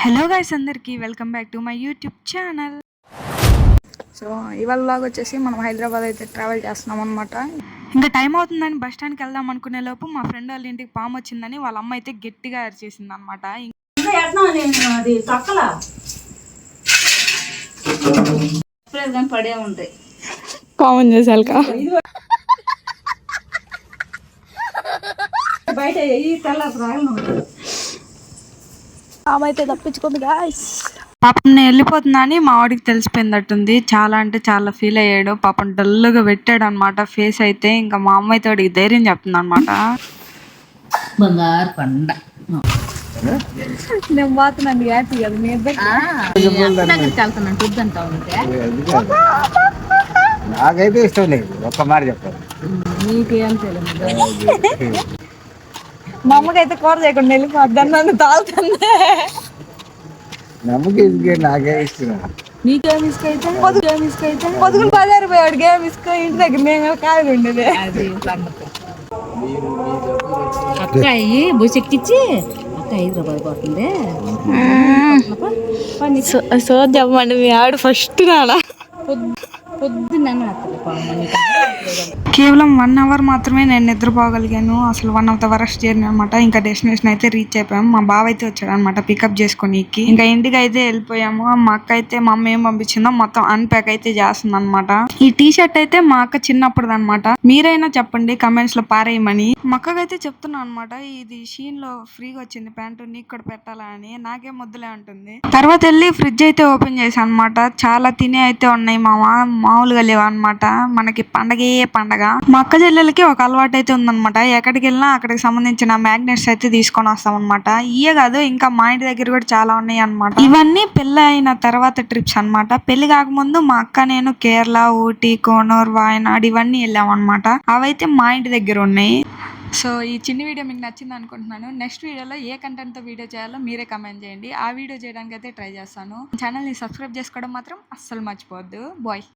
Hello guys, అందరికీ welcome back to my YouTube channel. So ఇవాళ vlog వచ్చేసి మనం హైదరాబాద్ అయితే ట్రావెల్ చేస్తున్నాం అనమాట. ఇంకా టైం అవుతుందని బస్ స్టాండ్కి వెళ్దాం అనుకునే లోపు మా ఫ్రెండ్ వాళ్ళ ఇంటికి పాము వచ్చిందని వాళ్ళ అమ్మ అయితే గట్టిగా అరిచేసింది అనమాట. పడే ఉంటాయి కామన్ చేసాక బయట పాము అయితే తప్పించుకుంది గాయ్స్. పాపం నేను వెళ్ళిపోతున్నా అని మా వాడికి తెలిసిపోయిందట్టుంది. చాలా అంటే చాలా ఫీల్ అయ్యాడు. పాపం డల్గా పెట్టాడు అనమాట ఫేస్ అయితే. ఇంకా మా అమ్మ అయితే వాడికి ధైర్యం చెప్తుంది అనమాట. బంగారు పండ నేను పోతున్నాను హ్యాపీ కదా మీ దగ్గరికి వెళ్తున్నాను వద్దంటా ఉంటే నాకైతే ఇష్టం లేదు, ఒక్క మాట చెప్పాలి. నీకేం తెలియదు. మా అమ్మకైతే కూర చేయకుండా వెళ్ళిపోద్దాను, నన్ను తాగుతుంది. నమ్మకి నాకే ఇష్టం. నీకేం ఇసుకైతే పొదుగులు బజారు పోయాడు గేమ్ ఇసుకో ఇంటి దగ్గర నేను కాదు ఉండేది. అది అక్కాయి బుసెక్కిచ్చి అక్క హైదరాబాద్ పోతుంది. సో చెప్పండి మీ ఆవిడ ఫస్ట్ నాడా పొద్దున్న కేవలం 1 అవర్ మాత్రమే నేను నిద్రపోగలిగాను. అసలు 1 ఆఫ్ ద వరస్ట్ జర్నీ అనమాట. ఇంకా డెస్టినేషన్ అయితే రీచ్ అయిపోయాము. మా బావ అయితే వచ్చాడు అనమాట పికప్ చేసుకుని. ఇంకా ఇంటికి అయితే వెళ్ళిపోయాము. మా అక్క అయితే మా అమ్మ ఏం పంపించిందో మొత్తం అన్ప్యాక్ అయితే చేస్తుంది అనమాట. ఈ టీ షర్ట్ అయితే మా అక్క చిన్నప్పుడు అనమాట. మీరైనా చెప్పండి కమెంట్స్ లో పారేయమని. మా అక్కకైతే చెప్తున్నా అనమాట, ఇది షీన్ లో ఫ్రీగా వచ్చింది ప్యాంటు, నీకు కూడా పెట్టాలా అని. నాకేం ముద్దులే ఉంటుంది. తర్వాత వెళ్ళి ఫ్రిడ్జ్ అయితే ఓపెన్ చేశాను అనమాట. చాలా తినే అయితే ఉన్నాయి మామూలుగా లేవు అనమాట. మనకి పండగే పండగ. మా అక్క చెల్లెలకి ఒక అలవాటు అయితే ఉందన్నమాట. ఎక్కడికి వెళ్ళినా అక్కడికి సంబంధించిన మ్యాగ్నెట్స్ అయితే తీసుకొని వస్తాం అనమాట. ఇయే కాదు, ఇంకా మా ఇంటి దగ్గర కూడా చాలా ఉన్నాయి అనమాట. ఇవన్నీ పెళ్లి అయిన తర్వాత ట్రిప్స్ అనమాట. పెళ్లి కాకముందు మా అక్క నేను కేరళ, ఊటీ, కోనూర్, వాయనాడ్ ఇవన్నీ వెళ్ళాం అనమాట. అవైతే మా ఇంటి దగ్గర ఉన్నాయి. సో ఈ చిన్న వీడియో మీకు నచ్చింది అనుకుంటున్నాను. నెక్స్ట్ వీడియోలో ఏ కంటెంట్తో వీడియో చేయాలో మీరే కమెంట్ చేయండి. ఆ వీడియో చేయడానికి అయితే ట్రై చేస్తాను. ఛానల్ని సబ్స్క్రైబ్ చేసుకోవడం మాత్రం అస్సలు మర్చిపోవద్దు. బాయ్.